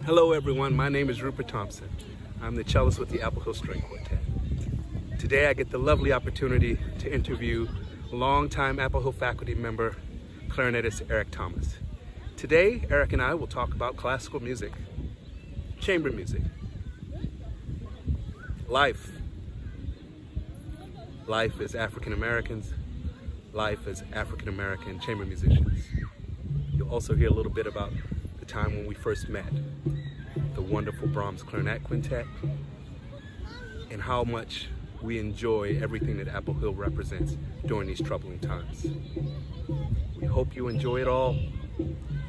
Hello everyone, my name is Rupert Thompson. I'm the cellist with the Apple Hill String Quartet. Today I get the lovely opportunity to interview longtime Apple Hill faculty member, clarinetist Eric Thomas. Today, Eric and I will talk about classical music, chamber music, life as African Americans, life as African American chamber musicians. You'll also hear a little bit about the time when we first met, the wonderful Brahms Clarinet Quintet, and how much we enjoy everything that Apple Hill represents during these troubling times. We hope you enjoy it all.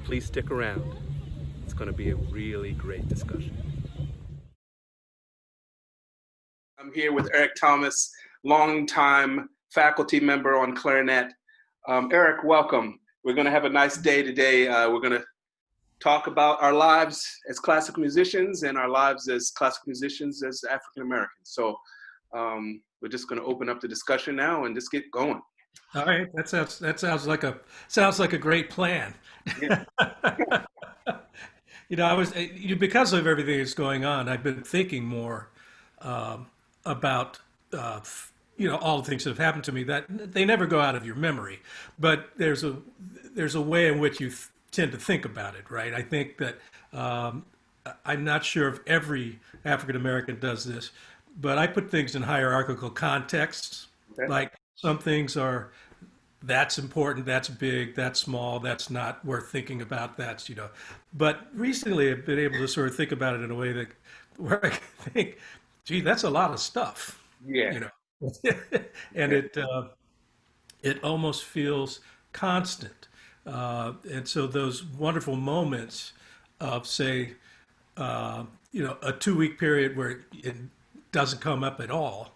Please stick around. It's going to be a really great discussion. I'm here with Eric Thomas, longtime faculty member on clarinet. Eric, welcome. We're going to have a nice day today. We're going to talk about our lives as classical musicians and our lives as classical musicians as African Americans. So we're just going to open up the discussion now and just get going. All right, that sounds like a great plan. Yeah. Because of everything that's going on, I've been thinking more about all the things that have happened to me that they never go out of your memory, but there's a way in which you tend to think about it, right? I think that I'm not sure if every African American does this, but I put things in hierarchical contexts. Okay. Like some things are, that's important, that's big, that's small, that's not worth thinking about, But recently I've been able to sort of think about it in a way that where I think, gee, that's a lot of stuff. Yeah. And it almost feels constant. And so those wonderful moments of, say, a 2-week period where it doesn't come up at all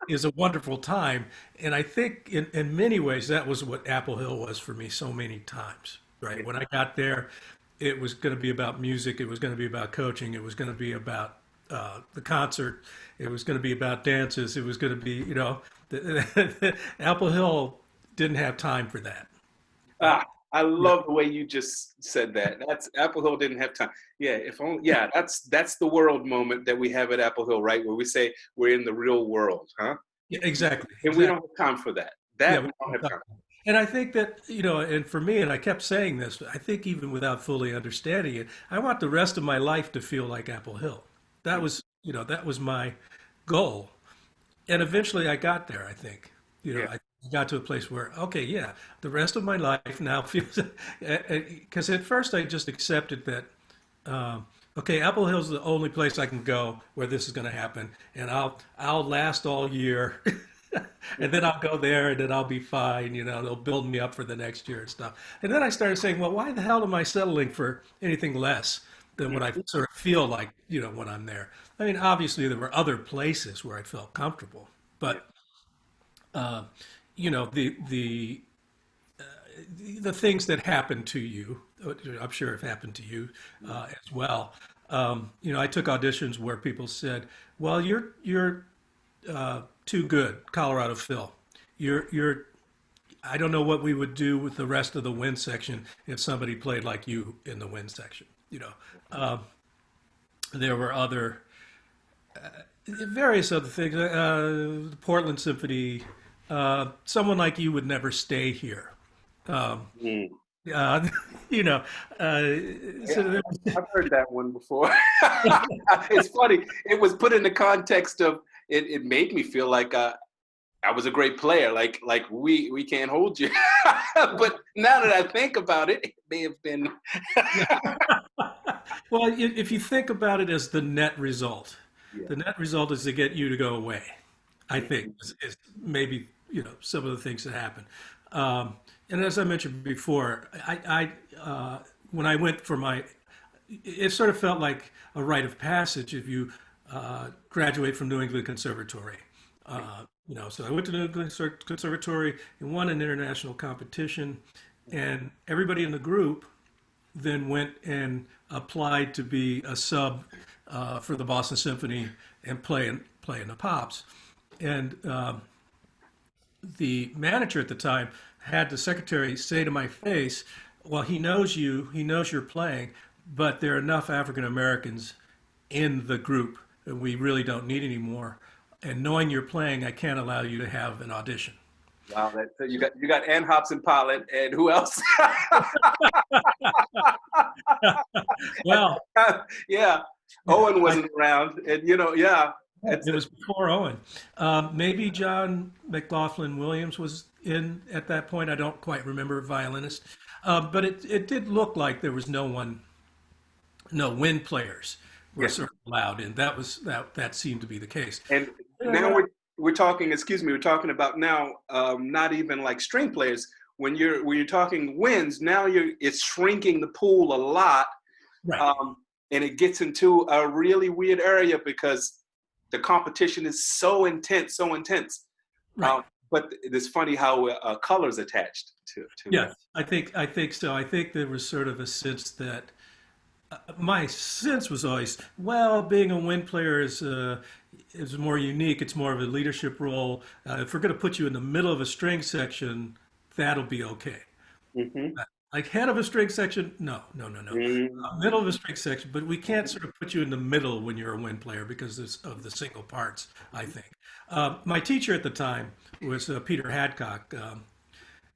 is a wonderful time. And I think in many ways that was what Apple Hill was for me so many times, right? When I got there, it was going to be about music. It was going to be about coaching. It was going to be about the concert. It was going to be about dances. It was going to be, Apple Hill didn't have time for that. I love the way you just said that. That's Apple Hill didn't have time. Yeah, if only. Yeah, that's the world moment that we have at Apple Hill, right? Where we say we're in the real world, huh? Yeah, exactly. And we don't have time for that. We don't have time. And I think that, and for me, and I kept saying this, I think even without fully understanding it, I want the rest of my life to feel like Apple Hill. That was my goal. And eventually I got there, I think. I got to a place where, okay, yeah, the rest of my life now feels, because at first I just accepted that, okay, Apple Hill's the only place I can go where this is going to happen, and I'll last all year, and then I'll go there, and then I'll be fine. They'll build me up for the next year and stuff. And then I started saying, well, why the hell am I settling for anything less than what I sort of feel like, when I'm there? I mean, obviously there were other places where I felt comfortable, but the things that happen to you, I'm sure have happened to you as well. I took auditions where people said, "Well, you're too good, Colorado Phil. You're I don't know what we would do with the rest of the wind section if somebody played like you in the wind section." There were other various other things. The Portland Symphony. Someone like you would never stay here. Yeah, I've heard that one before. It's funny. It was put in the context of it made me feel like I was a great player. Like we can't hold you. But now that I think about it, it may have been. Well, if you think about it as the net result, Yeah. the net result is to get you to go away. I think is maybe some of the things that happen. And as I mentioned before, I when I went for it sort of felt like a rite of passage if you graduate from New England Conservatory. So I went to New England Conservatory and won an international competition, and everybody in the group then went and applied to be a sub for the Boston Symphony and play in the Pops. And the manager at the time had the secretary say to my face, Well, he knows you, he knows you're playing, but there are enough African Americans in the group that we really don't need any more. And knowing you're playing, I can't allow you to have an audition. Wow, that, so you got Ann Hobson Pollitt and who else? Well, Yeah, Owen wasn't around, and yeah, it's it was before Owen. Maybe John McLaughlin Williams was in at that point. I don't quite remember, violinist. But it did look like there was no one, no wind players were yeah. sort of allowed in. That seemed to be the case. And now we're talking. Excuse me, we're talking about now not even like string players. When you're talking winds, now it's shrinking the pool a lot, Right. and it gets into a really weird area because the competition is so intense, so intense. Right. But it's funny how colors attached to Yeah, it. I think so. I think there was sort of a sense that my sense was always, well, being a wind player is more unique. It's more of a leadership role. If we're going to put you in the middle of a string section, that'll be okay. Hmm. Like head of a string section, no, no, no, no. Middle of a string section, but we can't sort of put you in the middle when you're a wind player because of the single parts, I think. My teacher at the time was Peter Hadcock,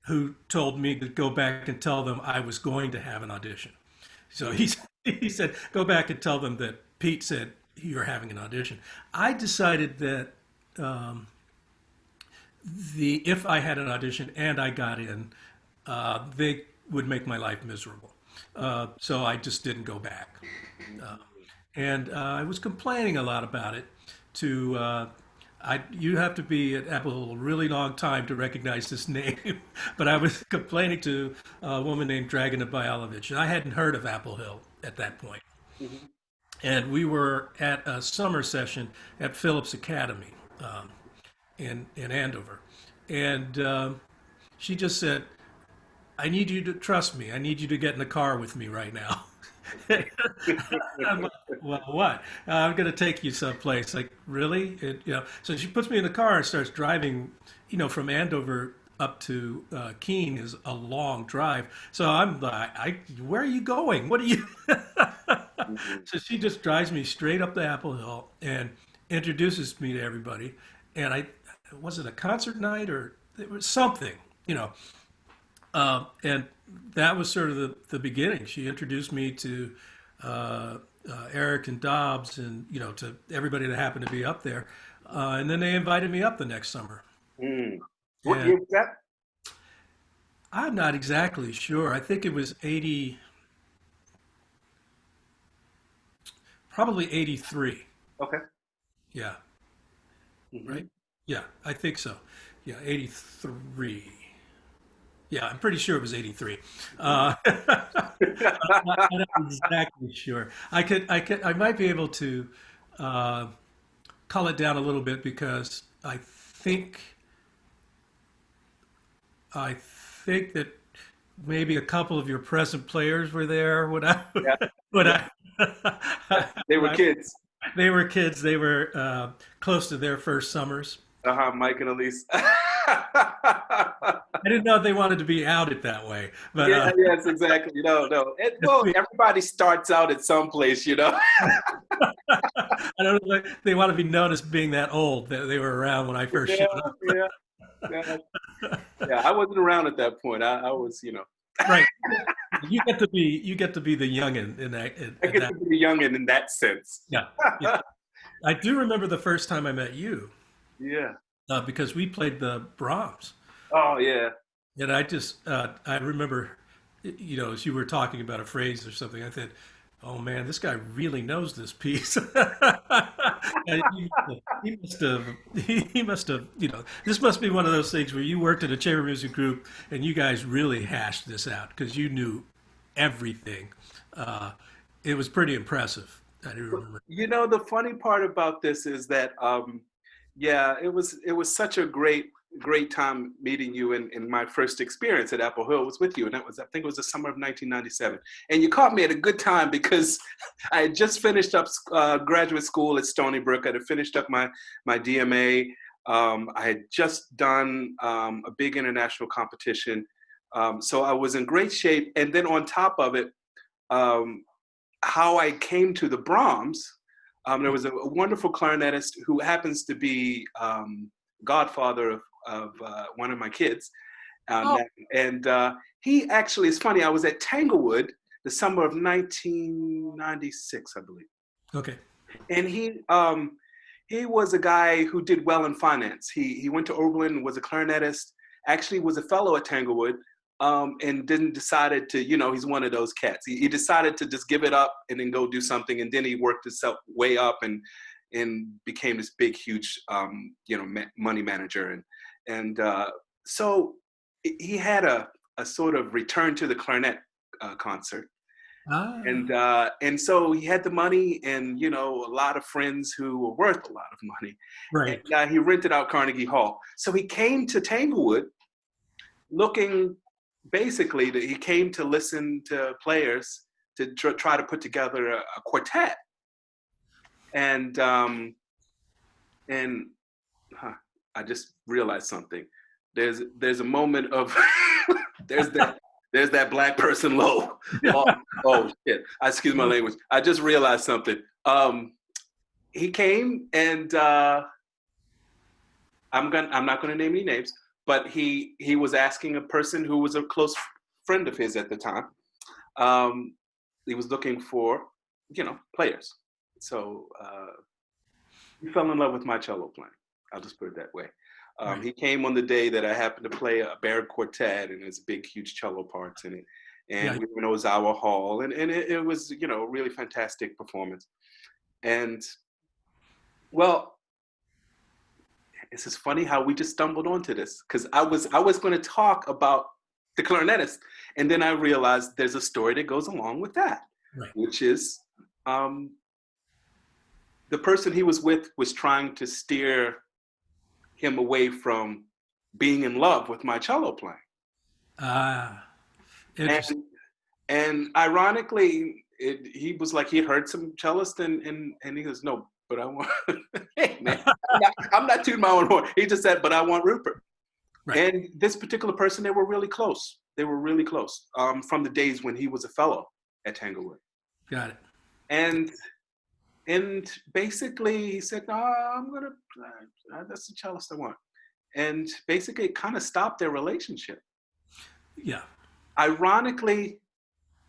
who told me to go back and tell them I was going to have an audition. So he said, go back and tell them that Pete said you're having an audition. I decided that if I had an audition and I got in, they would make my life miserable. So I just didn't go back. Uh, and I was complaining a lot about it to you have to be at Apple a really long time to recognize this name, but I was complaining to a woman named Dragana Bajalovic, and I hadn't heard of Apple Hill at that point. Hmm. And we were at a summer session at Phillips Academy in Andover, and she just said, "I need you to trust me. I need you to get in the car with me right now." I'm like, well, what? I'm going to take you someplace. Like, really? So she puts me in the car and starts driving, from Andover up to Keene is a long drive. So I'm like, where are you going? What are you? Hmm. So she just drives me straight up the Apple Hill and introduces me to everybody. And was it a concert night or it was something, you know? And that was sort of the beginning. She introduced me to Eric and Dobbs and, to everybody that happened to be up there. And then they invited me up the next summer. Mm. What And year was that? I'm not exactly sure. I think it was 80, probably 83. Okay. Yeah, Hmm. right? Yeah, I think so. Yeah, 83. Yeah, I'm pretty sure it was 83. I'm not exactly sure. I might be able to uh, cull it down a little bit because I think that maybe a couple of your present players were there when I Yeah, when yeah. I, They when were I kids. they were kids. They were close to their first summers. Mike and Elise. I didn't know they wanted to be outed that way, but Yeah, yes, exactly. No, no. Well, everybody starts out at some place. I don't know. They want to be known as being that old. That they were around when I first Yeah, showed yeah, yeah. up. Yeah, I wasn't around at that point. I was. Right. You get to be the youngin in that I in get that. to be youngin in that sense. Yeah. Yeah. I do remember the first time I met you Yeah. because we played the Brahms, Oh, yeah. and I remember, as you were talking about a phrase or something, I said, "Oh man, this guy really knows this piece." And he must have, this must be one of those things where you worked at a chamber music group and you guys really hashed this out because you knew everything. Uh, it was pretty impressive. I do remember. The funny part about this is that, yeah, it was such a great time meeting you, and my first experience at Apple Hill was with you, and I think it was the summer of 1997, and you caught me at a good time because I had just finished up graduate school at Stony Brook. I had finished up my DMA. I had just done a big international competition So I was in great shape. And then on top of it, how I came to the Brahms, there was a wonderful clarinetist who happens to be godfather of one of my kids. Oh, And he actually, it's funny, I was at Tanglewood the summer of 1996, I believe. okay. And he was a guy who did well in finance. He went to Oberlin, was a clarinetist, actually was a fellow at Tanglewood, and didn't decided to, he's one of those cats. He decided to just give it up and then go do something. And then he worked himself way up and became this big, huge, money manager. And so he had a sort of return to the clarinet concert. Ah, And so he had the money and, a lot of friends who were worth a lot of money. right. And he rented out Carnegie Hall. So he came to Tanglewood looking, basically, he came to listen to players to try to put together a quartet. And I just realized something. There's a moment of, there's that black person low. Oh shit! Excuse my language. I just realized something. He came and I'm not gonna name any names, but he was asking a person who was a close friend of his at the time. He was looking for, players. So he fell in love with my cello playing. I'll just put it that way. Right. He came on the day that I happened to play a Baird Quartet, and there's big, huge cello parts in it. And we were in Ozawa Hall, and it was, a really fantastic performance. And, well, this is funny how we just stumbled onto this, because I was going to talk about the clarinetist, and then I realized there's a story that goes along with that, which is the person he was with was trying to steer him away from being in love with my cello playing. Interesting. And ironically, he was like, he heard some cellist and he goes, no, but I want, hey man, I'm not tooting my own horn. He just said, but I want Rupert. Right. And this particular person, they were really close. They were really close from the days when he was a fellow at Tanglewood. Got it. And basically he said, no, that's the cellist I want. And basically it kind of stopped their relationship. Yeah. Ironically,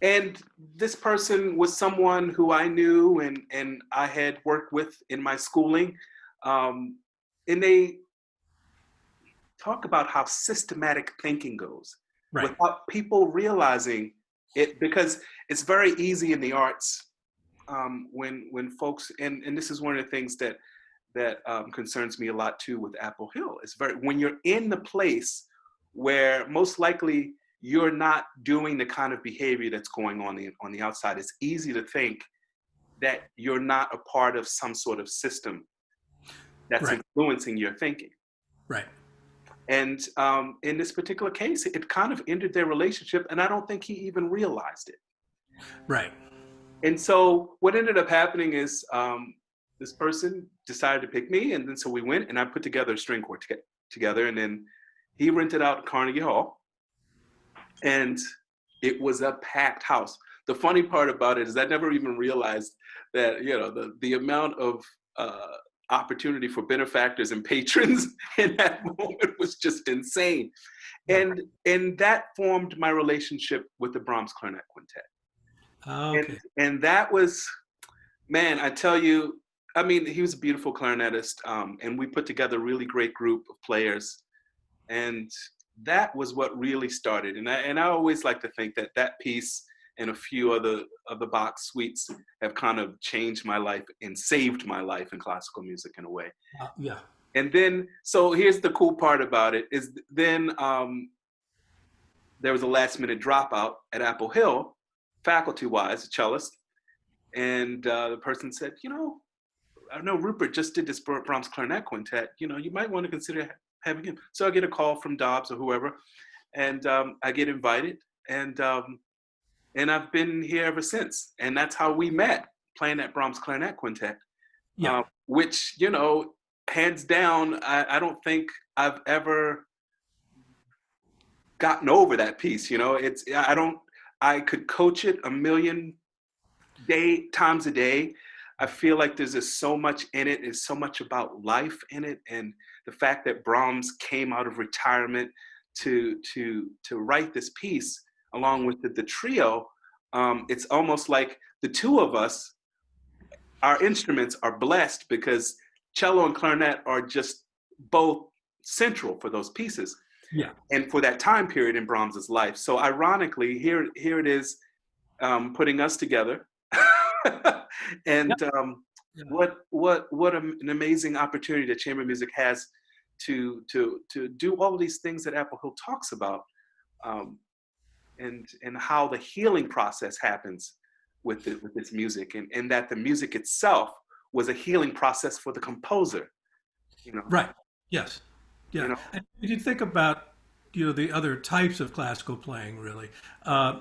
and this person was someone who I knew and I had worked with in my schooling. And they talk about how systematic thinking goes without people realizing it, because it's very easy in the arts when folks, and this is one of the things that concerns me a lot too with Apple Hill. It's when you're in the place where most likely you're not doing the kind of behavior that's going on the outside, it's easy to think that you're not a part of some sort of system that's influencing your thinking. Right. And in this particular case, it kind of ended their relationship, and I don't think he even realized it. Right. And so what ended up happening is this person decided to pick me, and then so we went, and I put together a string quartet together, and then he rented out Carnegie Hall, and it was a packed house. The funny part about it is I never even realized that, the amount of opportunity for benefactors and patrons in that moment was just insane. And that formed my relationship with the Brahms Clarinet Quintet. Okay. And that was, man, I tell you, I mean, he was a beautiful clarinetist, and we put together a really great group of players. And that was what really started. And I always like to think that piece and a few other of the Bach suites have kind of changed my life and saved my life in classical music in a way. Yeah. And then, so here's the cool part about it is then there was a last minute dropout at Apple Hill, faculty-wise, a cellist. And the person said, I know Rupert just did this Brahms Clarinet Quintet. You might want to consider having him. So I get a call from Dobbs or whoever, and I get invited, and I've been here ever since. And that's how we met, playing that Brahms Clarinet Quintet, which, hands down, I don't think I've ever gotten over that piece. I could coach it a million times a day. I feel like there's just so much in it. It's so much about life in it, and the fact that Brahms came out of retirement to write this piece along with the trio. It's almost like the two of us, our instruments are blessed because cello and clarinet are just both central for those pieces. Yeah. And for that time period in Brahms's life. So ironically, here it is, putting us together. And what an amazing opportunity that chamber music has to do all of these things that Apple Hill talks about, and how the healing process happens with this music, and that the music itself was a healing process for the composer. Right. Yes. Yeah. And if you think about, the other types of classical playing, really,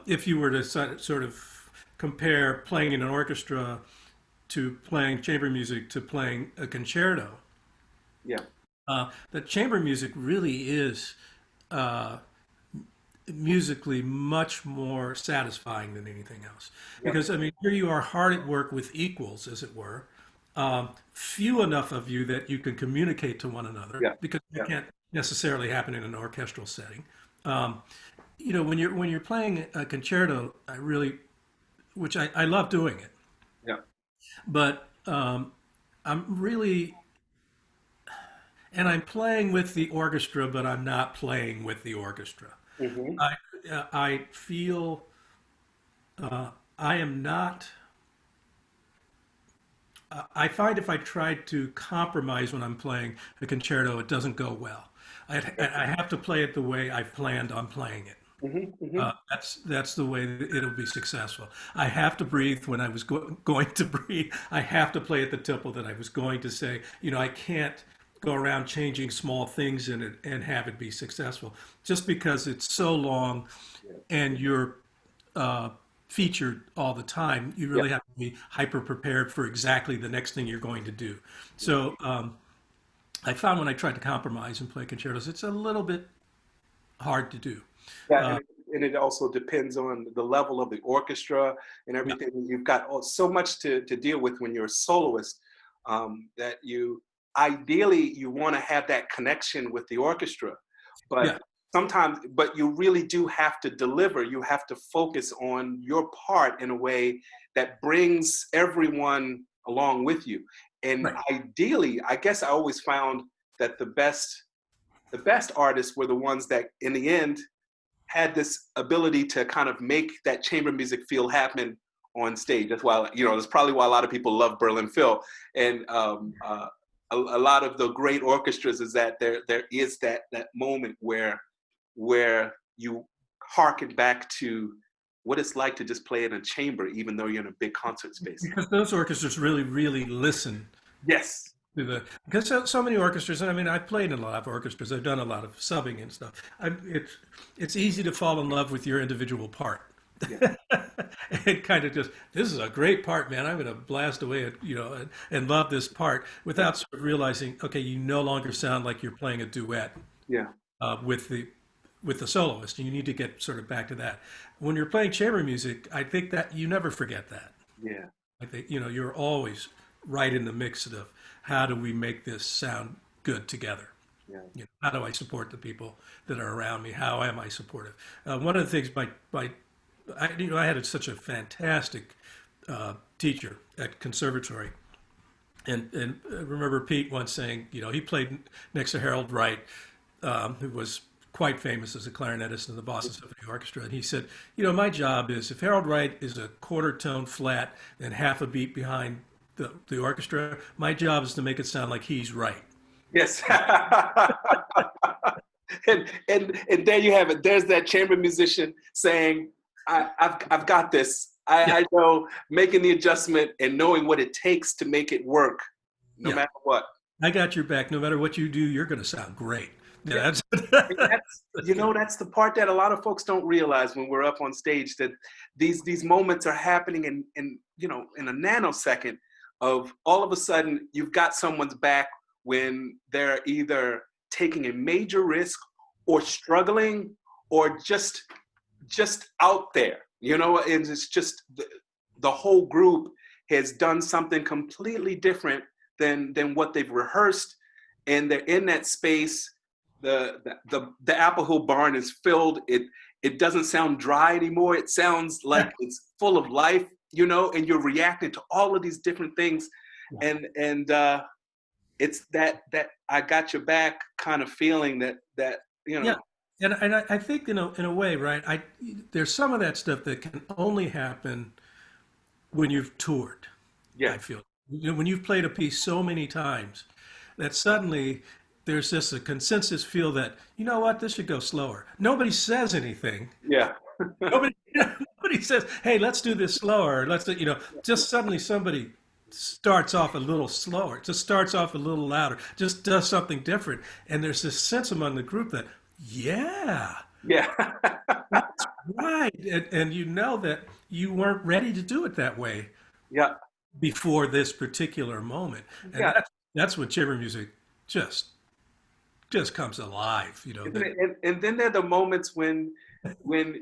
if you were to sort of compare playing in an orchestra to playing chamber music to playing a concerto, the chamber music really is musically much more satisfying than anything else. Because, I mean, here you are hard at work with equals, as it were. Few enough of you that you can communicate to one another, because it can't necessarily happen in an orchestral setting. When you're playing a concerto, which I love doing it. Yeah. But I'm playing with the orchestra, but I'm not playing with the orchestra. Mm-hmm. I feel I am not. I find if I try to compromise when I'm playing a concerto, it doesn't go well. I have to play it the way I've planned on playing it. Mm-hmm. Mm-hmm. That's the way that it'll be successful. I have to breathe when I was going to breathe. I have to play at the tempo that I was going to say. I can't go around changing small things in it and have it be successful. Just because it's so long and you're featured all the time, you really have to be hyper prepared for exactly the next thing you're going to do. So I found when I tried to compromise and play concertos, it's a little bit hard to do. Yeah, and it also depends on the level of the orchestra and everything. You've got so much to deal with when you're a soloist, that you ideally want to have that connection with the orchestra, but sometimes, you really do have to deliver. You have to focus on your part in a way that brings everyone along with you. And ideally, I guess I always found that the best artists were the ones that in the end had this ability to kind of make that chamber music feel happen on stage. That's why, that's probably why a lot of people love Berlin Phil. And a lot of the great orchestras is that there is that moment where you harken back to what it's like to just play in a chamber, even though you're in a big concert space. Because those orchestras really, really listen. Yes. Because so many orchestras, and I mean, I've played in a lot of orchestras. I've done a lot of subbing and stuff. It's easy to fall in love with your individual part. Yeah. And kind of just, this is a great part, man. I'm going to blast away at, and love this part without sort of realizing, okay, you no longer sound like you're playing a duet. With the soloist, and you need to get sort of back to that. When you're playing chamber music, I think that you never forget that. Yeah. I think, you're always right in the mix of how do we make this sound good together? Yeah. How do I support the people that are around me? How am I supportive? One of the things I had such a fantastic teacher at conservatory, and I remember Pete once saying, he played next to Harold Wright, who was quite famous as a clarinetist in the Boston Symphony Orchestra, and he said, my job is, if Harold Wright is a quarter tone flat and half a beat behind the orchestra, my job is to make it sound like he's right. Yes. and there you have it. There's that chamber musician saying, I've got this. I know, making the adjustment and knowing what it takes to make it work, no matter what. I got your back. No matter what you do, you're going to sound great. Yeah. That's the part that a lot of folks don't realize when we're up on stage, that these moments are happening in a nanosecond of all of a sudden you've got someone's back when they're either taking a major risk or struggling or just out there, and it's just the whole group has done something completely different than what they've rehearsed, and they're in that space. The Apple Hill barn is filled. It doesn't sound dry anymore. It sounds like it's full of life, and you're reacting to all of these different things, and it's that I got your back kind of feeling that. Yeah. And I think in a way, right? There's some of that stuff that can only happen when you've toured. Yeah. I feel when you've played a piece so many times that suddenly there's just a consensus feel that this should go slower. Nobody says anything. Yeah. Nobody says, "Hey, let's do this slower." Just suddenly somebody starts off a little slower, just starts off a little louder, just does something different, and there's this sense among the group that. Yeah. That's right. And that you weren't ready to do it that way. Yeah. Before this particular moment. And that's when chamber music just comes alive, And then there are the moments when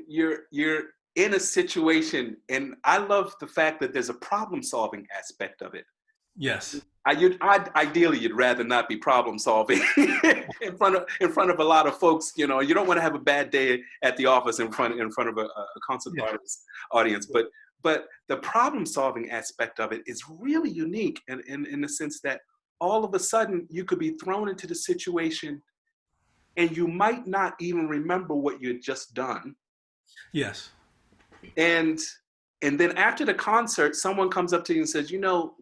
you're in a situation, and I love the fact that there's a problem solving aspect of it. Yes. Ideally, you'd rather not be problem solving in front of a lot of folks. You don't want to have a bad day at the office in front of a concert audience. But the problem solving aspect of it is really unique, in the sense that all of a sudden you could be thrown into the situation, and you might not even remember what you had just done. Yes. And then after the concert, someone comes up to you and says,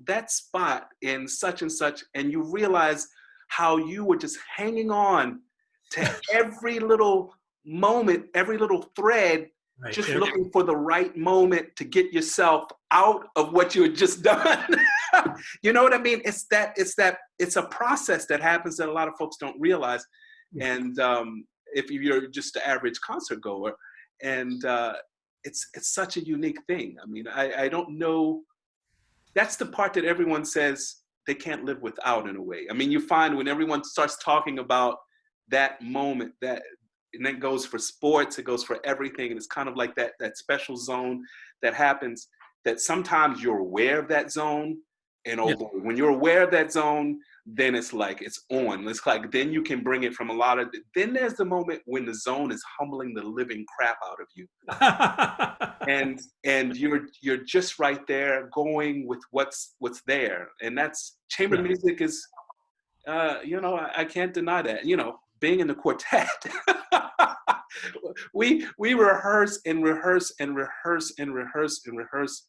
that spot in such and such, and you realize how you were just hanging on to every little moment, every little thread, right, just looking for the right moment to get yourself out of what you had just done. You know what I mean? It's a process that happens that a lot of folks don't realize. Yeah. And if you're just the average concert goer, and it's such a unique thing. I mean, I don't know. That's the part that everyone says they can't live without, in a way. I mean, you find when everyone starts talking about that moment, and that goes for sports, it goes for everything. And it's kind of like that special zone that happens, that sometimes you're aware of that zone. And when you're aware of that zone, then it's like it's on. It's like then you can bring it from a lot of. Then there's the moment when the zone is humbling the living crap out of you, and you're just right there going with what's there, and that's chamber music is. I can't deny that. Being in the quartet, we rehearse and rehearse and rehearse and rehearse and rehearse,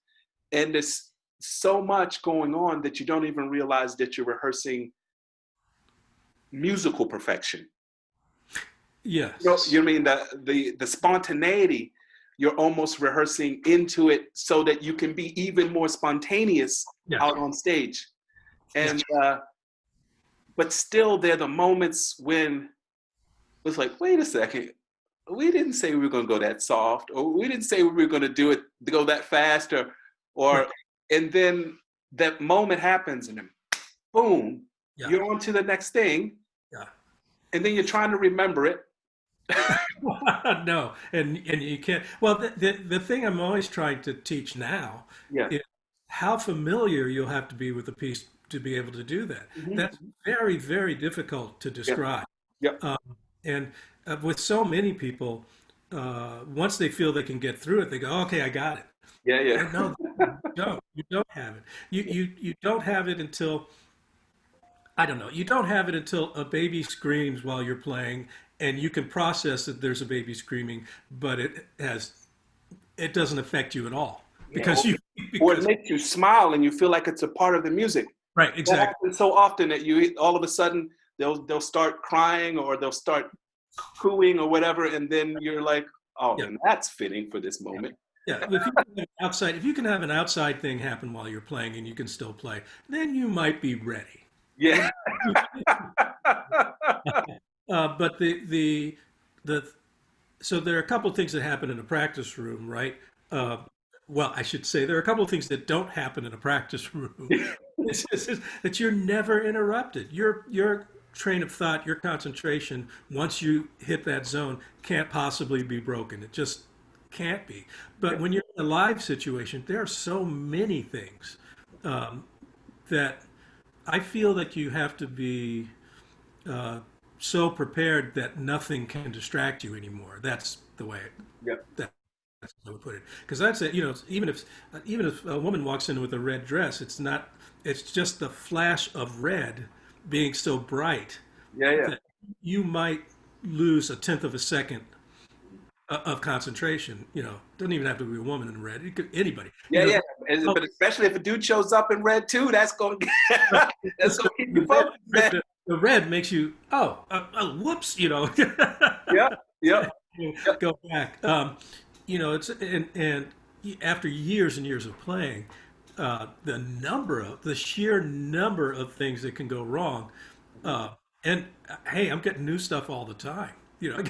and this. So much going on that you don't even realize that you're rehearsing musical perfection. Yes. You mean the spontaneity, you're almost rehearsing into it so that you can be even more spontaneous out on stage. And but still there are the moments when it's like, wait a second, we didn't say we were going to go that soft, or we didn't say we were going to go that fast, or and then that moment happens, and then boom, you're on to the next thing. Yeah. And then you're trying to remember it. No, and you can't. Well, the thing I'm always trying to teach now is how familiar you'll have to be with the piece to be able to do that. Mm-hmm. That's very, very difficult to describe. Yeah. And with so many people, once they feel they can get through it, they go, "Okay, I got it." Yeah. No, you don't have it. You don't have it until, I don't know. You don't have it until a baby screams while you're playing, and you can process that there's a baby screaming, but it doesn't affect you at all because or it makes you smile and you feel like it's a part of the music. Right, exactly. That happens so often that you all of a sudden they'll start crying or they'll start cooing or whatever, and then you're like, oh, and that's fitting for this moment. Yeah, if you can have an outside thing happen while you're playing and you can still play, then you might be ready. Yeah. But so there are a couple of things that happen in a practice room, right? Well, I should say there are a couple of things that don't happen in a practice room. That you're never interrupted. You're train of thought, your concentration, once you hit that zone, can't possibly be broken. It just can't be. But when you're in a live situation, there are so many things that I feel that you have to be so prepared that nothing can distract you anymore. That's the way. Yep. That's how I would put it. Because that's it. You know, even if a woman walks in with a red dress, it's not. It's just the flash of red being so bright that you might lose a tenth of a second of concentration. You know, doesn't even have to be a woman in red. It could anybody. Yeah. But especially if a dude shows up in red too, that's going that's going to keep you focused. The red makes you whoops. You know. Yeah. Go back. You know, it's and after years and years of playing, the sheer number of things that can go wrong, and hey, I'm getting new stuff all the time. You know,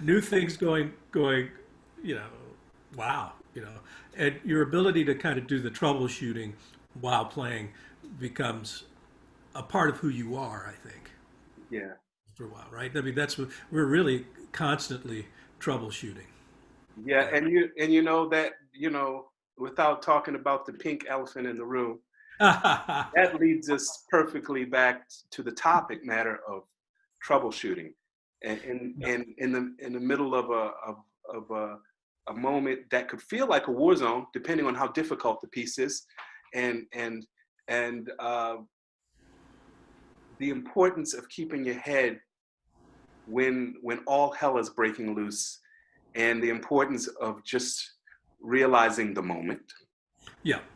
new things going. You know, wow. You know, and your ability to kind of do the troubleshooting while playing becomes a part of who you are, I think. Yeah. For a while, right? I mean, that's what we're really constantly troubleshooting. Yeah, and you know that, you know, without talking about the pink elephant in the room, that leads us perfectly back to the topic matter of troubleshooting, and in the middle of a moment that could feel like a war zone, depending on how difficult the piece is, and the importance of keeping your head when all hell is breaking loose, and the importance of just realizing the moment,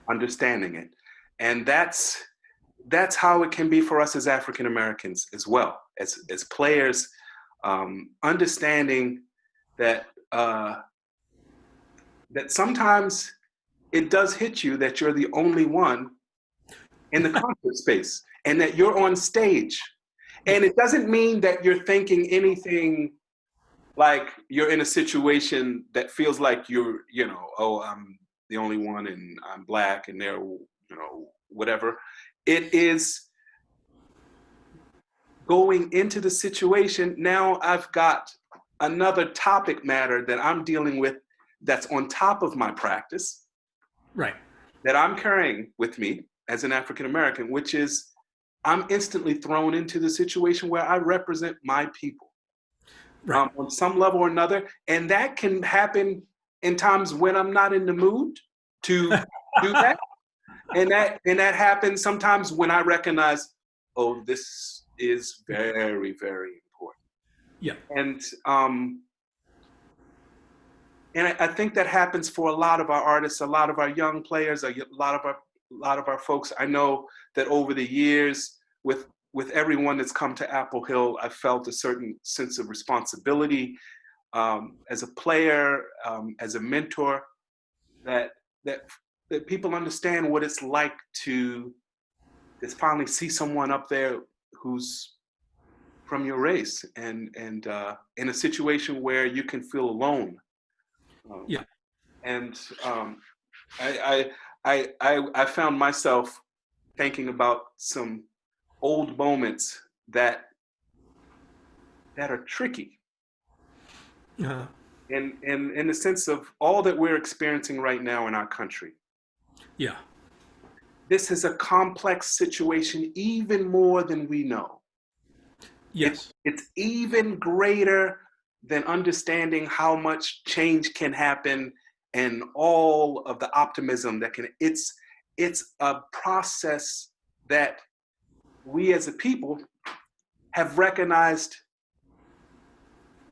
understanding it. And that's how it can be for us as African Americans as well, as players, understanding that that sometimes it does hit you that you're the only one in the concert space, and that you're on stage. And it doesn't mean that you're thinking anything like you're in a situation that feels like you're, you know, oh, I'm the only one and I'm Black and they're, you know, whatever. It is going into the situation. Now I've got another topic matter that I'm dealing with that's on top of my practice. Right. That I'm carrying with me as an African American, which is I'm instantly thrown into the situation where I represent my people. Right. On some level or another. And that can happen in times when I'm not in the mood to do that. And that happens sometimes when I recognize, oh, this is very, very important. Yeah. And I think that happens for a lot of our artists, a lot of our young players, a lot of our folks. I know that over the years, with everyone that's come to Apple Hill, I felt a certain sense of responsibility as a player, as a mentor, that people understand what it's like to just finally see someone up there who's from your race, and in a situation where you can feel alone. And I found myself thinking about some old moments that are tricky. In the sense of all that we're experiencing right now in our country. Yeah. This is a complex situation, even more than we know. Yes. It's even greater than understanding how much change can happen and all of the optimism that can. It's a process that we as a people have recognized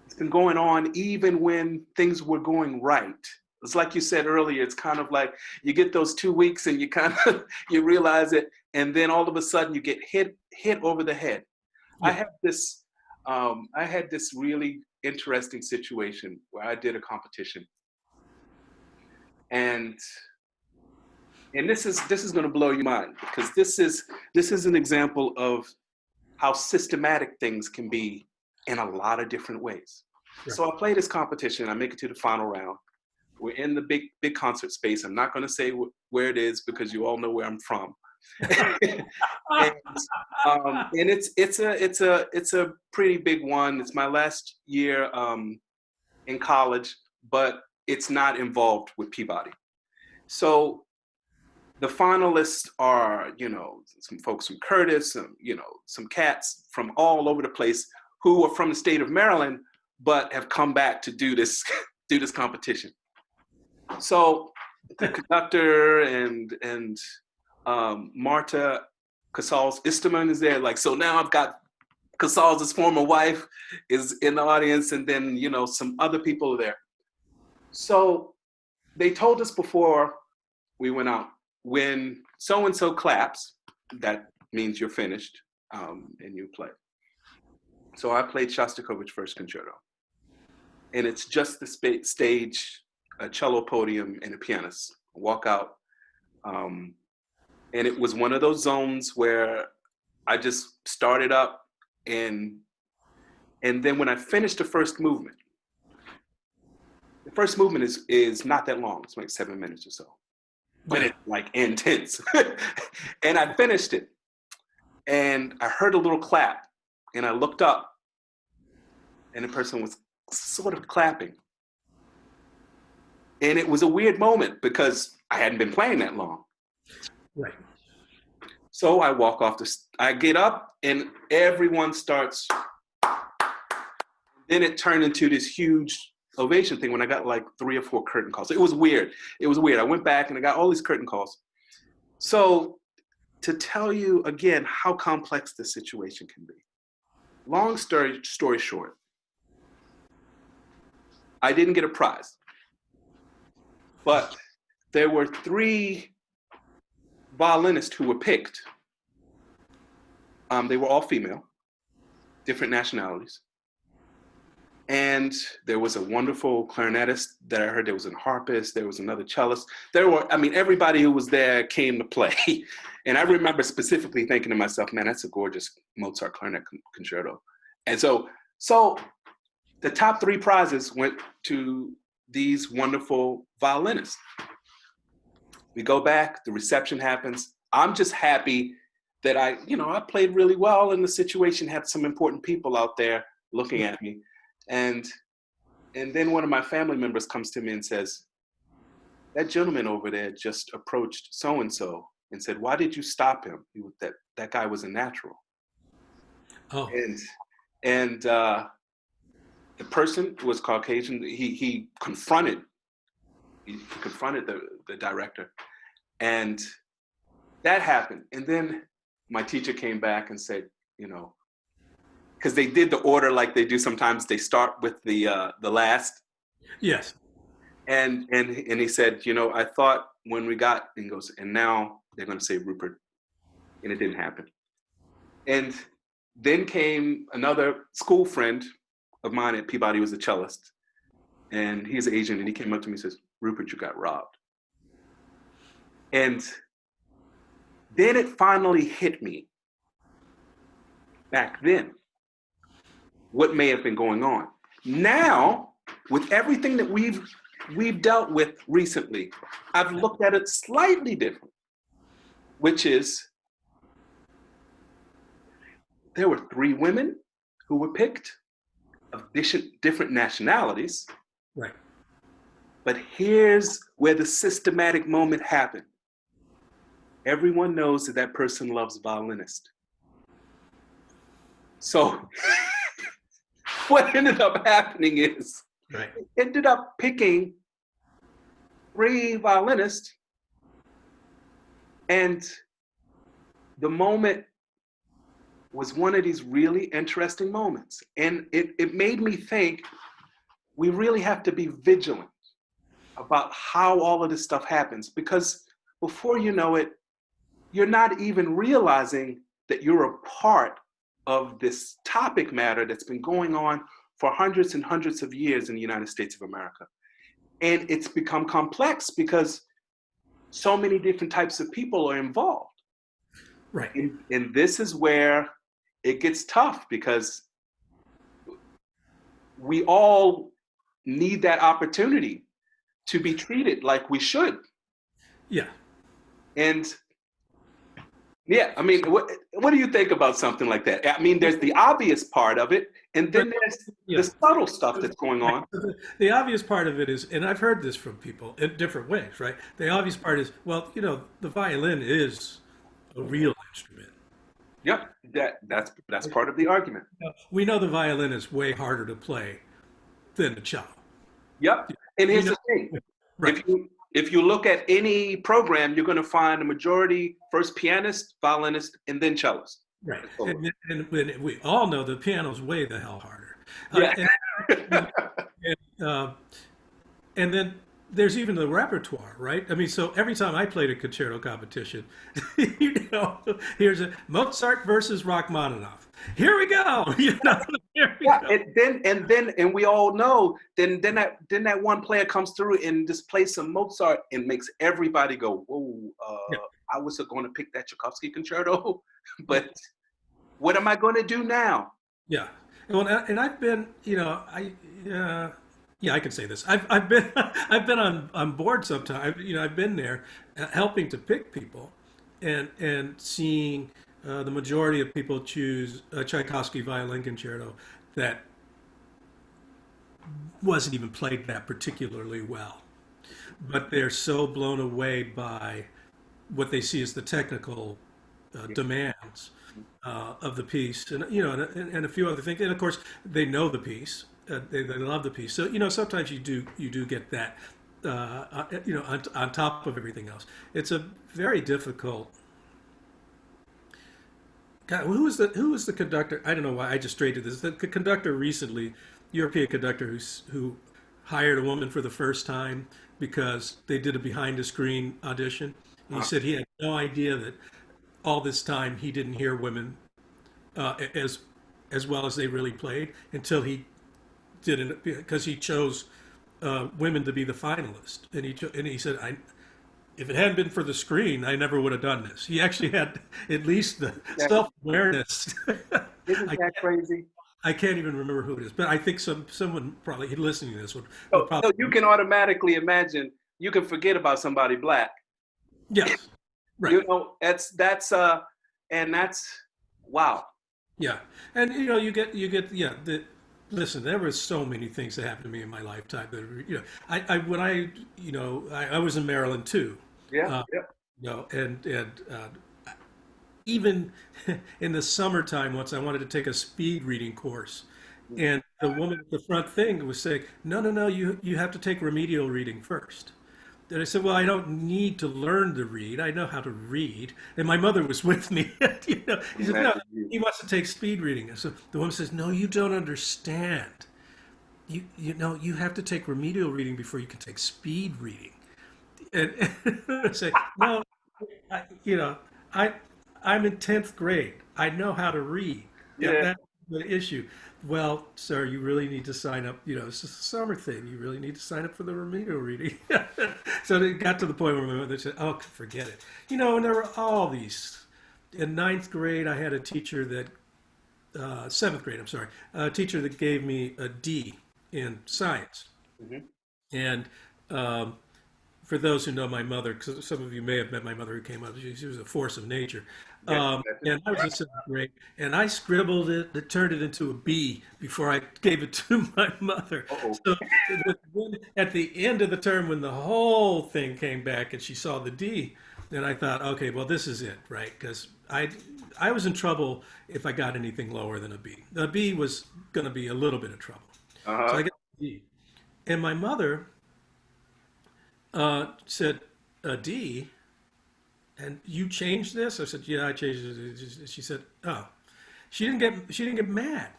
it's been going on even when things were going right. It's like you said earlier, it's kind of like you get those 2 weeks and you kind of, you realize it, and then all of a sudden you get hit over the head. Yeah. I had this really interesting situation where I did a competition. And this is going to blow your mind, because this is an example of how systematic things can be in a lot of different ways. Right. So I play this competition. I make it to the final round. We're in the big concert space. I'm not going to say where it is because you all know where I'm from. And it's a pretty big one. It's my last year in college, but it's not involved with Peabody. So the finalists are, some folks from Curtis, some cats from all over the place who are from the state of Maryland, but have come back to do this do this competition. So the conductor and Marta Casals Isterman is there. Like, so now I've got Casals' former wife is in the audience, and then some other people are there. So they told us before we went out, when so and so claps, that means you're finished, and you play. So I played Shostakovich First Concerto, and it's just the stage, a cello podium, and a pianist. Walk out, and it was one of those zones where I just started up, and then when I finished the first movement is not that long. It's like 7 minutes or so, but it's like intense. And I finished it, and I heard a little clap, and I looked up, and the person was sort of clapping. And it was a weird moment because I hadn't been playing that long. Right. So I walk off I get up, and everyone starts. Then it turned into this huge ovation thing when I got like 3 or 4 curtain calls. It was weird. I went back and I got all these curtain calls. So to tell you again how complex the situation can be. Long story short, I didn't get a prize, but there were 3 violinists who were picked. They were all female, different nationalities. And there was a wonderful clarinetist that I heard. There was a harpist. There was another cellist. Everybody who was there came to play. And I remember specifically thinking to myself, man, that's a gorgeous Mozart clarinet concerto. And so the top 3 prizes went to these wonderful violinists. We go back, the reception happens. I'm just happy that I played really well, and the situation had some important people out there looking at me. And then one of my family members comes to me and says, that gentleman over there just approached so-and-so and said, why did you stop him? That guy was a natural. Oh. And the person was Caucasian. He confronted the director, and that happened. And then my teacher came back and said, because they did the order like they do sometimes. They start with the last. Yes. And he said, I thought when we got, and goes, and now they're going to say Rupert, and it didn't happen. And then came another school friend of mine at Peabody, was a cellist, and he's Asian, and he came up to me and says, Rupert, you got robbed. And then it finally hit me back then what may have been going on. Now, with everything that we've dealt with recently, I've looked at it slightly different, which is there were 3 women who were picked of different nationalities. Right. But here's where the systematic moment happened. Everyone knows that person loves violinist. So what ended up happening is, right, it ended up picking 3 violinists, and the moment was one of these really interesting moments. And it made me think we really have to be vigilant about how all of this stuff happens, because before you know it, you're not even realizing that you're a part of this topic matter that's been going on for hundreds and hundreds of years in the United States of America. And it's become complex because so many different types of people are involved. Right. And this is where it gets tough, because we all need that opportunity to be treated like we should. Yeah. And Yeah, I mean, what do you think about something like that? I mean, there's the obvious part of it, and then there's Yeah. the subtle stuff that's going on. The obvious part of it is, and I've heard this from people in different ways, right? The obvious part is, well, the violin is a real instrument. Yep, that's part of the argument. We know the violin is way harder to play than the cello. Yep, and We here's know, the thing: right, if you look at any program, you're going to find a majority first pianist, violinist, and then cellist. right. That's all. And we all know the piano's way the hell harder. Yeah. And, and then there's even the repertoire, right? I mean, so every time I played a concerto competition, here's a Mozart versus Rachmaninoff. Here we go. Here we Yeah, go. and we all know then that one player comes through and just plays some Mozart and makes everybody go, whoa, Yeah. I was going to pick that Tchaikovsky concerto, but what am I going to do now? Yeah. Well, and I've been, yeah, I can say this. I've been I've been on board sometimes. I've been there helping to pick people, and seeing the majority of people choose a Tchaikovsky violin concerto that wasn't even played that particularly well, but they're so blown away by what they see as the technical demands of the piece, and a few other things. And of course, they know the piece. They love the piece. So sometimes you do get that. On top of everything else, it's a very difficult. God, who was the conductor? I don't know why I just strayed to this. The conductor recently, European conductor who hired a woman for the first time because they did a behind the screen audition. And he said he had no idea that all this time he didn't hear women as well as they really played until he didn't, because he chose women to be the finalist, and he said, if it hadn't been for the screen, I never would have done this. He actually had at least the self-awareness. Isn't that crazy? I can't even remember who it is, but I think someone probably listening to this would So probably. you can automatically imagine, you can forget about somebody black. Yes, right. That's and that's wow. Yeah, and you get yeah. Listen, there were so many things that happened to me in my lifetime that I was in Maryland too. Yeah, Uh, yeah. and even in the summertime, once I wanted to take a speed reading course, and the woman at the front thing was saying, no, you have to take remedial reading first. And I said, well, I don't need to learn to read. I know how to read. And my mother was with me. He said, no, he wants to take speed reading. And so the woman says, no, you don't understand. You have to take remedial reading before you can take speed reading. And I say, no, I'm in 10th grade. I know how to read. Yeah. That's the issue. Well, sir, you really need to sign up. It's a summer thing. You really need to sign up for the remedial reading. So it got to the point where my mother said, oh, forget it. And there were all these. In 9th grade, I had a teacher that, 7th grade, I'm sorry, a teacher that gave me a D in science. Mhm. And for those who know my mother, because some of you may have met my mother who came up, she was a force of nature. And I was in 7th grade, and I scribbled it, turned it into a B before I gave it to my mother. Uh-oh. So at the end of the term, when the whole thing came back and she saw the D, then I thought, okay, well, this is it, right? Because I was in trouble if I got anything lower than a B. The B was going to be a little bit of trouble. So I got a D. And my mother said, a D? And you changed this? I said, yeah, I changed it. She said, oh, she didn't get mad.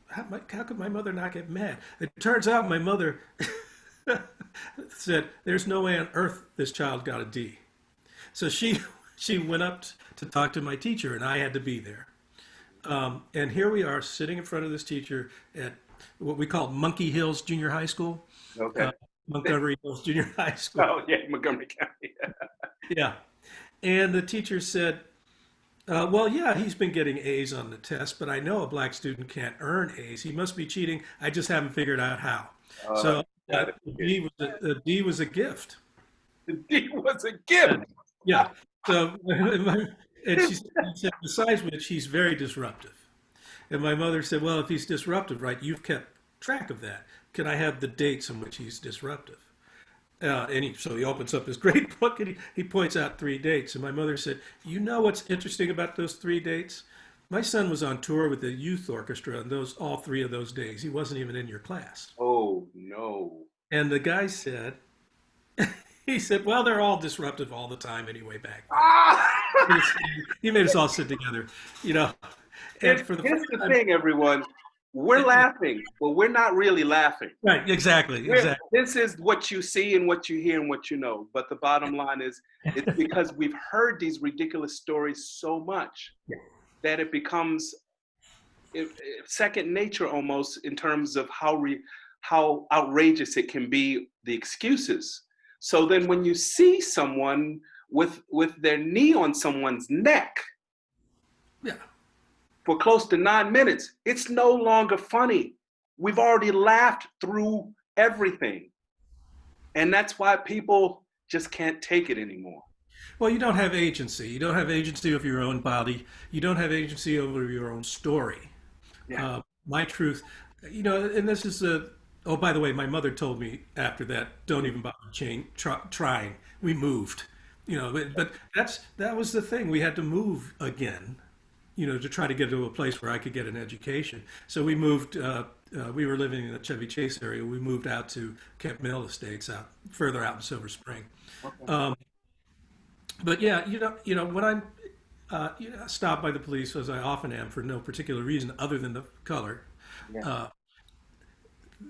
How could my mother not get mad? It turns out my mother said, there's no way on earth this child got a D. So she went up to talk to my teacher, and I had to be there. And here we are sitting in front of this teacher at what we call Monkey Hills Junior High School. Okay. Montgomery Hills Junior High School. Oh yeah, Montgomery County. Yeah. And the teacher said, well, yeah, he's been getting A's on the test, but I know a black student can't earn A's. He must be cheating. I just haven't figured out how. So the D was a gift. The D was a gift. Yeah. So And she said, besides which, he's very disruptive. And my mother said, well, if he's disruptive, right, you've kept track of that. Can I have the dates in which he's disruptive? So he opens up his great book and he points out 3 dates. And my mother said, you know what's interesting about those 3 dates? My son was on tour with the youth orchestra on all 3 of those days. He wasn't even in your class. Oh, no. And the guy said, he said, well, they're all disruptive all the time anyway back then. Ah! He made us all sit together, you know. And Here's the thing, everyone. We're laughing, but we're not really laughing. Right, exactly. This is what you see and what you hear and what you know. But the bottom line is, it's because we've heard these ridiculous stories so much that it becomes second nature almost in terms of how outrageous it can be, the excuses. So then when you see someone with their knee on someone's neck, Yeah. for close to 9 minutes, it's no longer funny. We've already laughed through everything. And that's why people just can't take it anymore. Well, you don't have agency. You don't have agency of your own body. You don't have agency over your own story. Yeah. My truth, you know, and this is oh, by the way, my mother told me after that, don't even bother trying. We moved, you know, but that was the thing. We had to move again, you know, to try to get to a place where I could get an education. So we moved, we were living in the Chevy Chase area. We moved out to Camp Mill Estates further out in Silver Spring. Okay. But yeah, when I'm stopped by the police, as I often am for no particular reason other than the color, Yeah.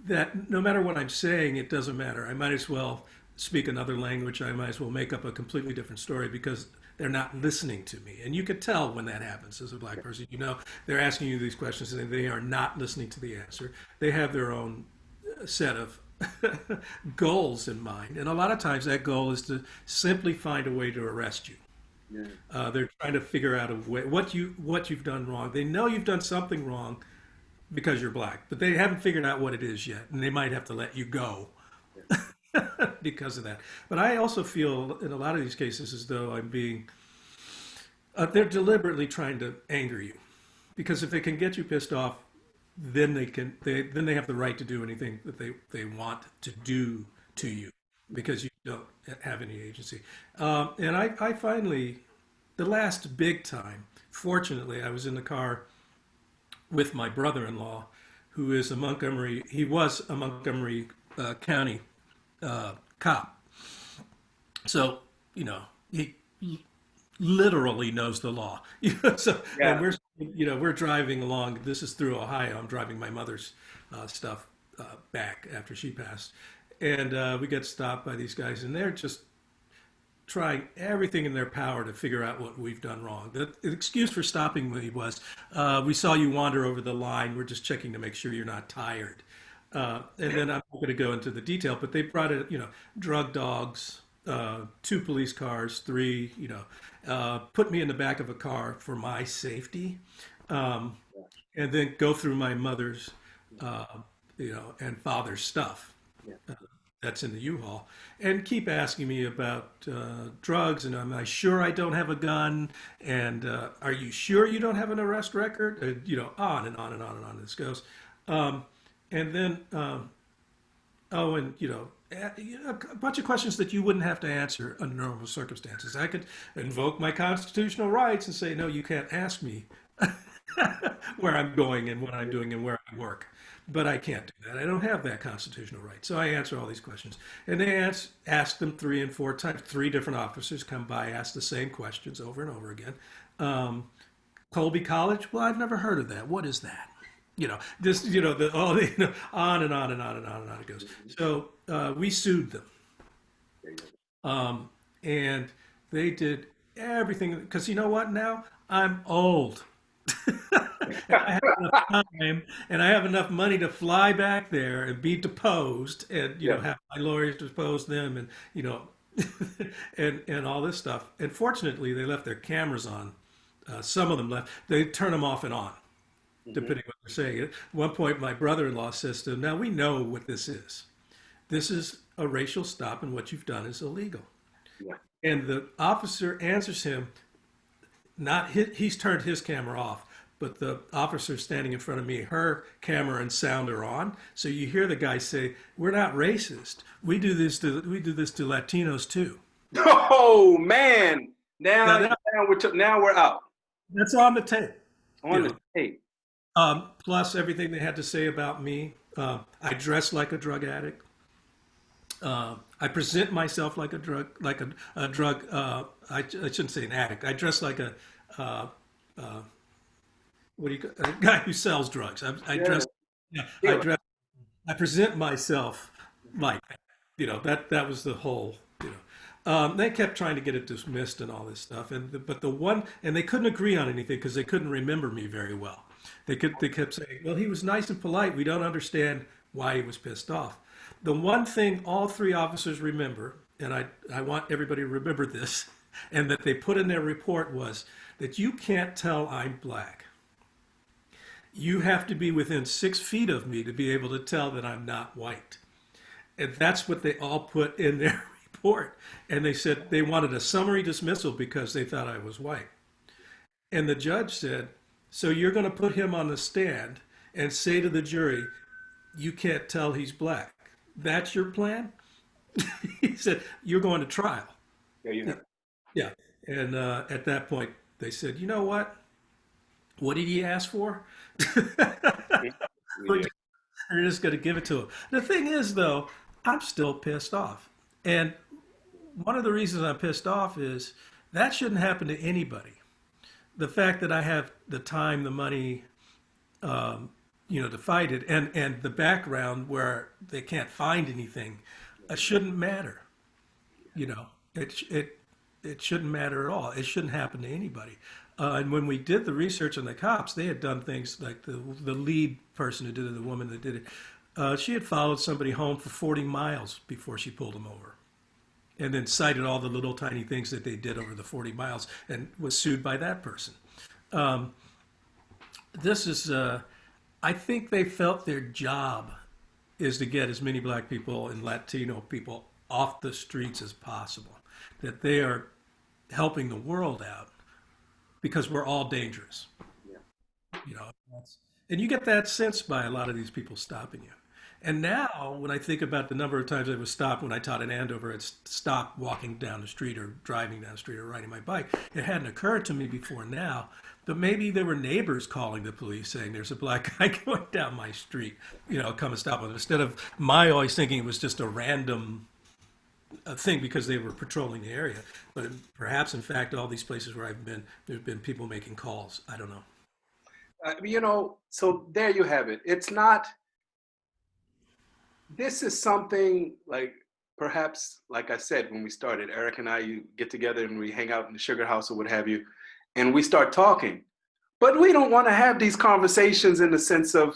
that no matter what I'm saying, it doesn't matter. I might as well speak another language. I might as well make up a completely different story because they're not listening to me. And you could tell when that happens as a black person. You know, they're asking you these questions and they are not listening to the answer. They have their own set of goals in mind. And a lot of times that goal is to simply find a way to arrest you. Yeah. They're trying to figure out a way, what you've done wrong. They know you've done something wrong because you're black, but they haven't figured out what it is yet. And they might have to let you go because of that. But I also feel in a lot of these cases as though I'm being, they're deliberately trying to anger you, because if they can get you pissed off, then they have the right to do anything that they want to do to you because you don't have any agency. And I finally, the last big time, fortunately, I was in the car with my brother-in-law, who is he was a Montgomery County cop. So, you know, he literally knows the law. So, Yeah. and we're driving along. This is through Ohio. I'm driving my mother's stuff back after she passed. And we get stopped by these guys, and they're just trying everything in their power to figure out what we've done wrong. The excuse for stopping me was, we saw you wander over the line. We're just checking to make sure you're not tired. And then I'm not going to go into the detail, but they brought it, drug dogs, 2 police cars, 3, put me in the back of a car for my safety, and then go through my mother's, and father's stuff. That's in the U-Haul, and keep asking me about drugs, and am I sure I don't have a gun, and are you sure you don't have an arrest record, on and on and on and on this goes, and then a bunch of questions that you wouldn't have to answer under normal circumstances. I could invoke my constitutional rights and say, no, you can't ask me where I'm going and what I'm doing and where I work. But I can't do that. I don't have that constitutional right. So I answer all these questions. And they ask them 3 and 4 times. 3 different officers come by, ask the same questions over and over again. Colby College? Well, I've never heard of that. What is that? On and on and on and on and on it goes. So we sued them. And they did everything. Because you know what now? I'm old. I have enough time and I have enough money to fly back there and be deposed and have my lawyers depose them and and all this stuff. And fortunately, they left their cameras on. Some of them left. They turn them off and on, depending what they're saying. At one point, my brother-in-law says to them, "Now we know what this is. This is a racial stop, and what you've done is illegal." Yeah. And the officer answers him, not he's turned his camera off, but the officer standing in front of me, her camera and sound are on. So you hear the guy say, "We're not racist. We do this to Latinos too." Oh man! Now Now we're out that's on the tape. on You the tape. plus everything they had to say about me. I dress like a drug addict. I present myself like a drug. I shouldn't say an addict. I dress like uh, a guy who sells drugs. I Yeah, dress. Yeah, I dealer. dress. I present myself like that was the whole. They kept trying to get it dismissed and all this stuff, but the one and they couldn't agree on anything because they couldn't remember me very well. They kept saying, "Well, he was nice and polite. We don't understand why he was pissed off." The one thing all three officers remember, and I want everybody to remember this, and that they put in their report was that you can't tell I'm black. You have to be within 6 feet of me to be able to tell that I'm not white. And that's what they all put in their report. And they said they wanted a summary dismissal because they thought I was white. And the judge said, "So you're going to put him on the stand and say to the jury, you can't tell he's black. That's your plan?" He said, "You're going to trial." Yeah, you have. Yeah. And at that point, they said, "You know what? What did he ask for?" We did. They're just going to give it to him. The thing is, though, I'm still pissed off. And one of the reasons I'm pissed off is that shouldn't happen to anybody. The fact that I have the time, the money, to fight it, and the background where they can't find anything, shouldn't matter. You know, it shouldn't matter at all. It shouldn't happen to anybody. And when we did the research on the cops, they had done things like the lead person who did it, the woman that did it, she had followed somebody home for 40 miles before she pulled them over, and then cited all the little tiny things that they did over the 40 miles, and was sued by that person. Um, this is, I think they felt their job is to get as many black people and Latino people off the streets as possible. That they are helping the world out because we're all dangerous. Yeah. And you get that sense by a lot of these people stopping you. And now, when I think about the number of times I was stopped when I taught in Andover, I'd stop walking down the street or driving down the street or riding my bike. It hadn't occurred to me before now, but maybe there were neighbors calling the police saying there's a black guy going down my street, come and stop him. Instead of my always thinking it was just a random thing because they were patrolling the area. But perhaps, in fact, all these places where I've been, there's been people making calls. I don't know. So there you have it. It's not, this is something like, perhaps, like I said, when we started, Eric and I, you get together and we hang out in the sugar house or what have you, and we start talking. But we don't want to have these conversations in the sense of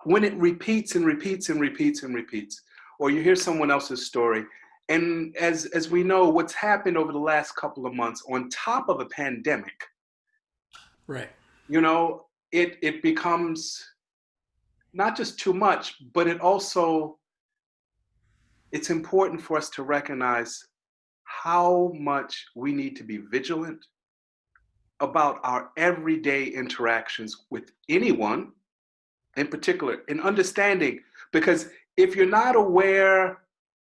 when it repeats and repeats and repeats and repeats, or you hear someone else's story. And as we know, what's happened over the last couple of months on top of a pandemic, Right. It becomes not just too much, but it's important for us to recognize how much we need to be vigilant about our everyday interactions with anyone in particular, in understanding, because if you're not aware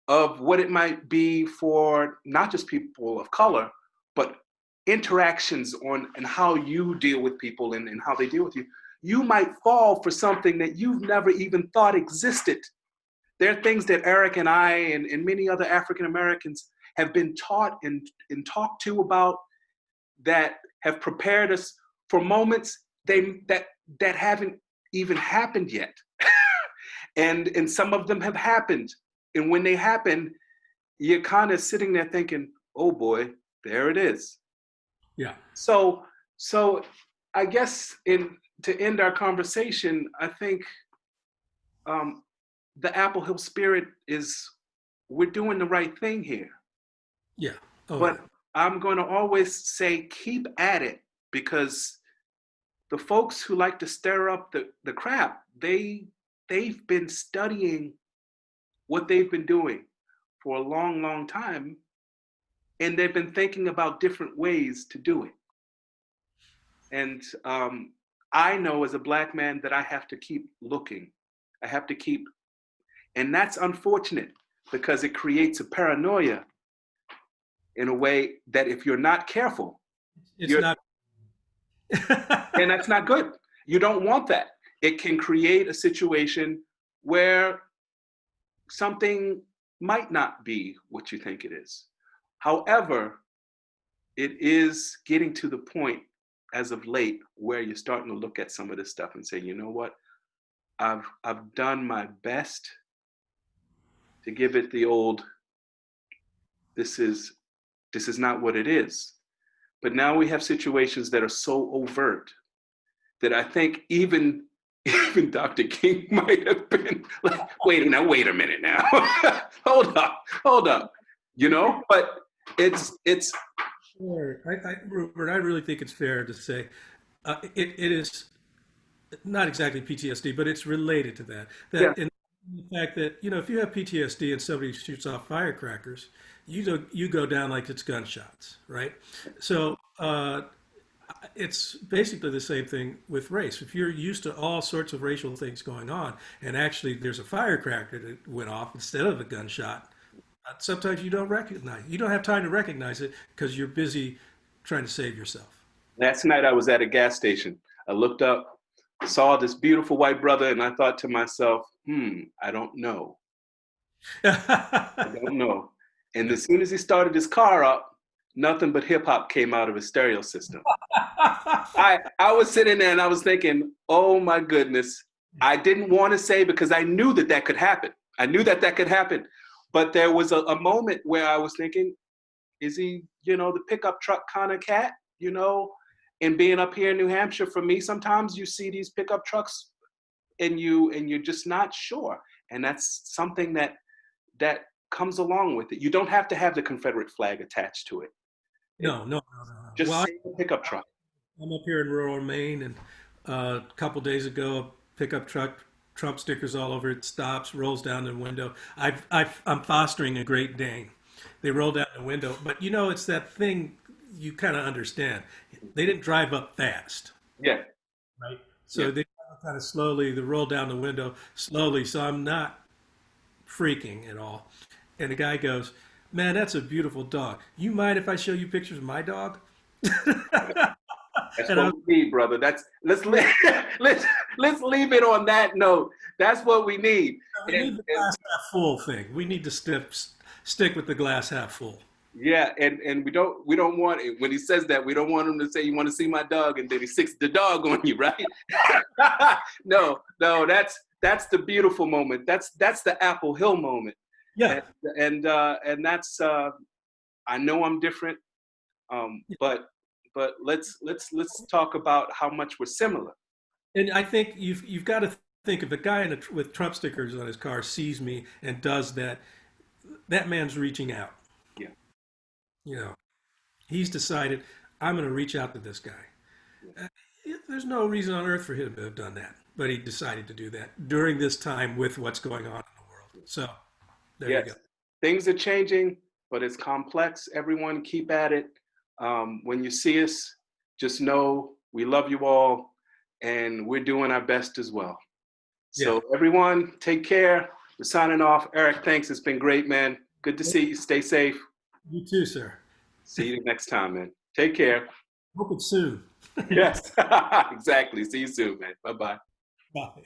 of what it might be for not just people of color, but interactions on and how you deal with people and how they deal with you, you might fall for something that you've never even thought existed. There are things that Eric and I and many other African Americans have been taught and talked to about that have prepared us for moments that haven't even happened yet. and some of them have happened. And when they happen, you're kind of sitting there thinking, oh boy, there it is. Yeah. So I guess to end our conversation, I think the Apple Hill spirit is, we're doing the right thing here. Yeah. Oh, But yeah. I'm going to always say, keep at it, because the folks who like to stir up the crap, they've been studying what they've been doing for a long, long time. and they've been thinking about different ways to do it. And I know as a Black man that I have to keep looking. I have to keep, and that's unfortunate because it creates a paranoia in a way that if you're not careful, It's not. and that's not good. You don't want that. It can create a situation where something might not be what you think it is. However, it is getting to the point as of late where you're starting to look at some of this stuff and say, you know what? I've done my best to give it the old, this is not what it is. But now we have situations that are so overt that I think even Dr. King might have been like, wait a minute now. hold up, you know? But it's Sure. Rupert, I really think it's fair to say it is not exactly PTSD, but it's related to that. yeah, In the fact that, you know, if you have PTSD and somebody shoots off firecrackers, you go down like it's gunshots, right? So it's basically the same thing with race. If you're used to all sorts of racial things going on, and actually there's a firecracker that went off instead of a gunshot, sometimes you don't recognize. You don't have time to recognize it because you're busy trying to save yourself. last night I was at a gas station. I looked up, saw this beautiful white brother, and I thought to myself, I don't know. I don't know. And as soon as he started his car up, nothing but hip hop came out of his stereo system. I was sitting there and I was thinking, oh my goodness. I didn't want to say because I knew that could happen. I knew that could happen. But there was a moment where I was thinking, is he, you know, the pickup truck kind of cat, you know? And being up here in New Hampshire, for me, sometimes you see these pickup trucks and you're just not sure. And that's something that comes along with it. You don't have to have the Confederate flag attached to it. No. Just Well, say the pickup truck. I'm up here in rural Maine, and a couple days ago, a pickup truck, Trump stickers all over it, stops, rolls down the window. I'm fostering a Great Dane. They roll down the window, but you know, it's that thing you kind of understand. They didn't drive up fast, Yeah. right? So they kind of slowly, they roll down the window slowly. So I'm not freaking at all. And the guy goes, "Man, that's a beautiful dog. You mind if I show you pictures of my dog?" That's what we need, brother. Let's leave it on that note. That's what we need. We need the glass half full thing. We need to stick with the glass half full. Yeah, and we don't want it. When he says that, we don't want him to say, "You want to see my dog?" and then he sticks the dog on you, right? No, that's the beautiful moment. That's the Apple Hill moment. Yeah, and that's I know I'm different, but let's talk about how much we're similar. and I think you've got to think if a guy with Trump stickers on his car sees me and does that, that man's reaching out. Yeah. You know, he's decided I'm going to reach out to this guy. There's no reason on earth for him to have done that, but he decided to do that during this time with what's going on in the world. So there you go. Things are changing, but it's complex. Everyone keep at it. When you see us, just know we love you all, and we're doing our best as well. So everyone, take care. We're signing off. Eric, thanks. It's been great, man. Good to see you. Stay safe. You too, sir. See you next time, man. Take care. Hope it's soon. Yes, exactly. See you soon, man. Bye-bye. Bye.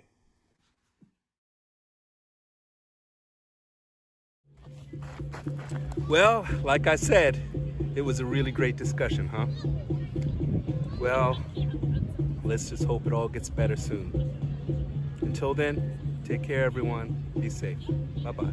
Well, like I said, it was a really great discussion, huh? Well, let's just hope it all gets better soon. Until then, take care, everyone. Be safe. Bye-bye.